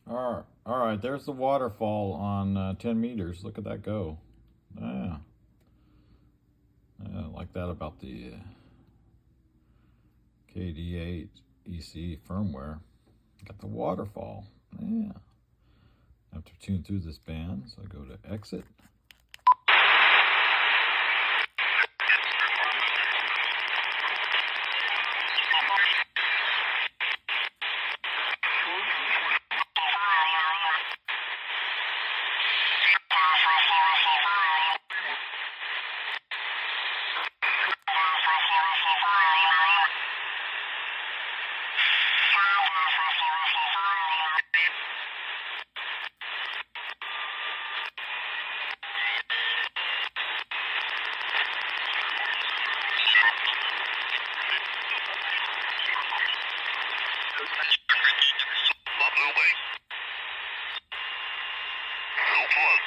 All right, there's the waterfall on 10 meters. Look at that go. Yeah. I like that about the KD8CEC firmware. Got the waterfall. Yeah. I have to tune through this band, so I go to exit. No plug,